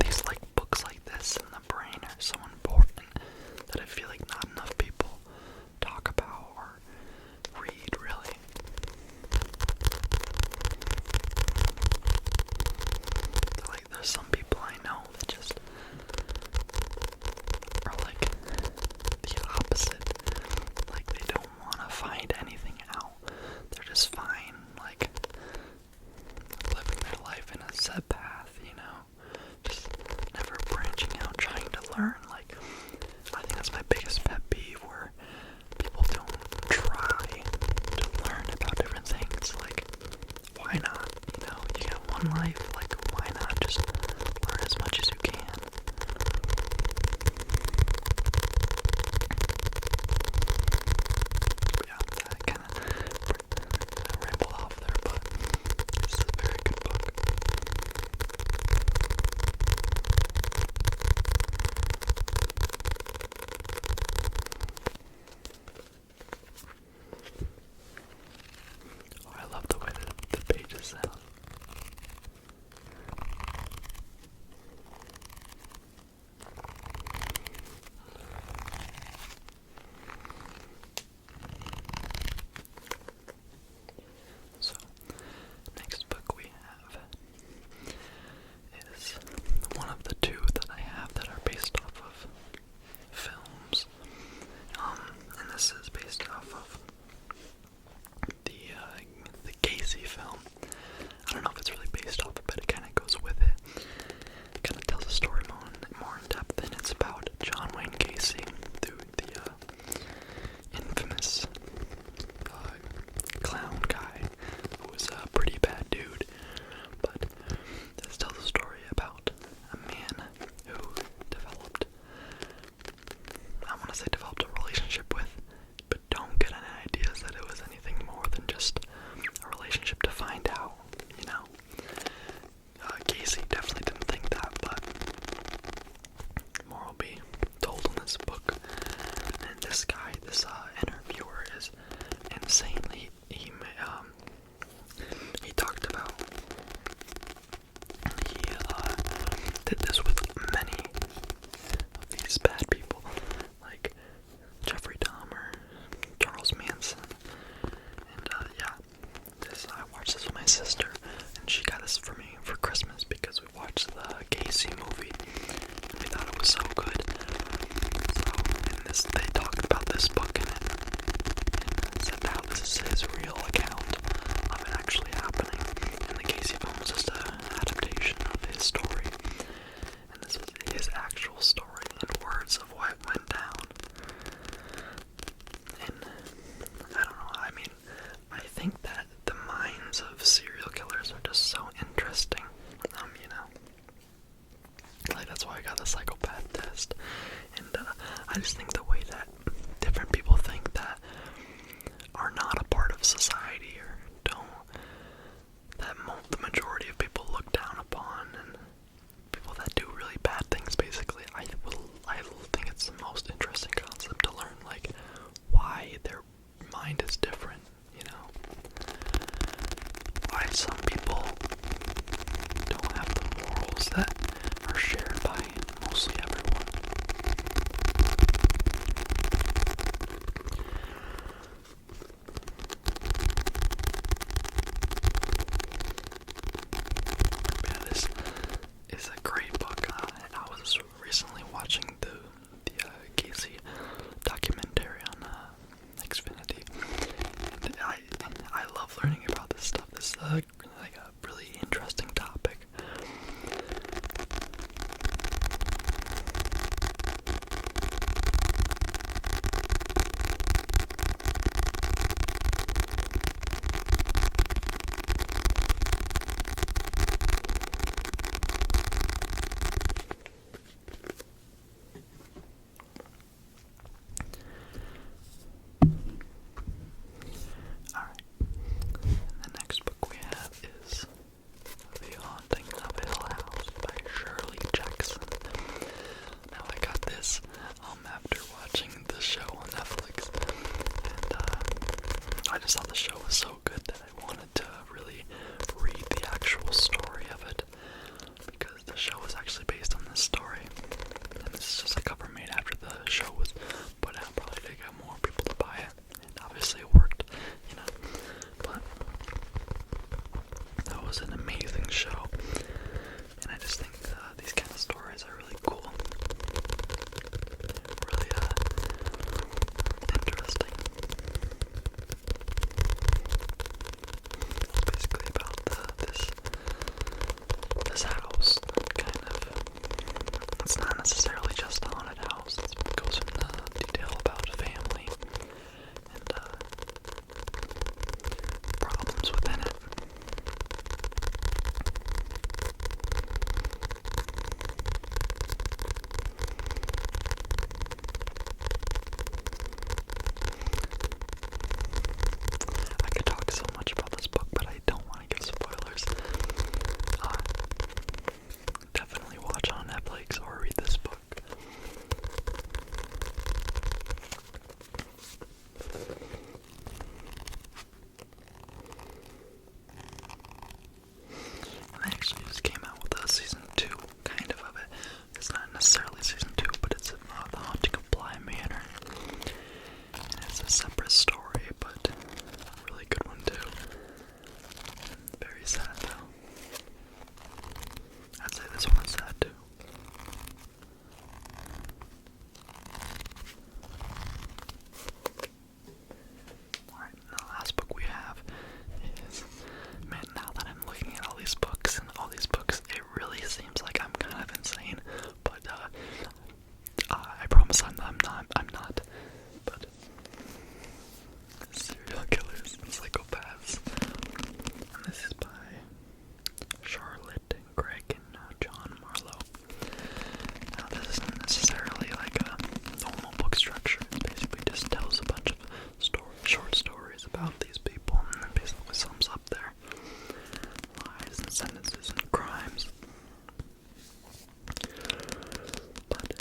these like books like this in the brain are so important that I feel like not enough people talk about or read, really. Like, there's some people I know that just are like the opposite. Like, they don't want to find anything out. They're just fine, like, living their life in a set path, you know? Just never branching out, trying to learn. Like, I think that's my biggest pet peeve, where people don't try to learn about different things. Like, why not? You know, you get one life, like, why not just learn as much as you can? But yeah, I kind of rambled off there, but this is a very good book. Oh, I love the way that the pages sound. So, next book we have is one of the two that I have that are based off of films. And this is based off of the Gacy film. I don't know if it's really based off it, but it kind of goes with it. It kind of tells the story more in depth, and it's about John Wayne Gacy, the infamous clown guy who was a pretty bad dude. But this tells a story about a man who developed a relationship with, but don't get any ideas that it was anything more than just a relationship to find out, you know. Gacy definitely didn't think that, but more will be told in this book. And this guy, this interviewer, is insane. He talked about he did this with many of these bad people, like Jeffrey Dahmer, Charles Manson, and yeah, I watched this with my sister, and she got this for me for Christmas because we watched the Gacy movie, and we thought it was so good. So, they talked about this book in it, and said how this is his real account of it actually happening, and the Gacy film was just an adaptation of his story, and this was his actual story in words of what went down. And I don't know, I mean, I think that the minds of serial killers are just so interesting, you know, like, that's why I got the psychopath test, and I just think the way that different people think that are not a part of society, or the majority of people look down upon, and people that do really bad things, basically, I think it's the most interesting concept to learn, like, why their mind is different, you know, why some people don't have the morals that are shared by mostly everyone. it's not necessarily just a haunted house. It goes into detail about family and problems within it. I could talk so much about this book, but I don't want to give spoilers. Definitely watch on Netflix or read this book. And they actually just came out with a season 2, kind of it. It's not necessarily season 2, but it's The Haunting of Bly Manor. And it's a separate story, but a really good one too. Very sad though. I'd say this one is sad too. Alright, the last book we have is, man, now that I'm looking at all these books and all these books, it really seems like I'm kind of insane, but I promise I'm not, but serial killers and psychopaths, and this is by Charlotte and Greg and John Marlowe. Now this isn't necessarily like a normal book structure. It basically just tells a bunch of short stories about these people and then basically sums up their lives and sentences and crimes. But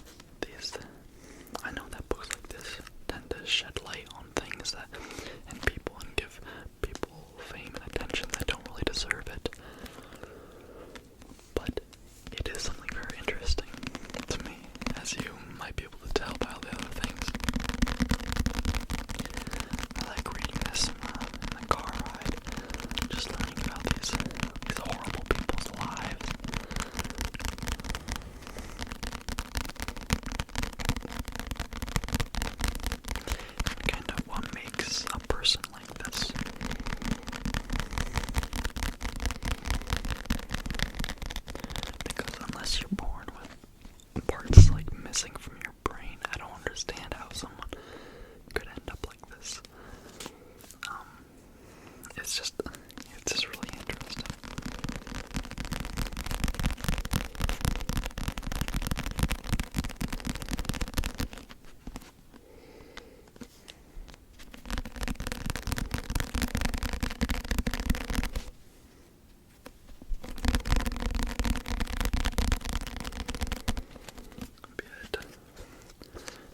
I know that books like this tend to shed light on things that, and people, and give people fame and attention that don't really deserve it. But it is something very interesting to me, as you might be able to tell by all the other things. I like reading this in the car ride, just learning about these horrible people's lives. Kind of what makes a person like this. Because unless you're born with parts like missing from your brain, I don't understand how someone could end up like this. It's just really interesting.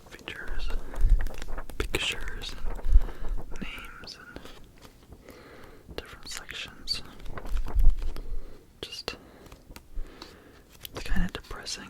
It features pictures and names and different sections. Just, it's kind of depressing.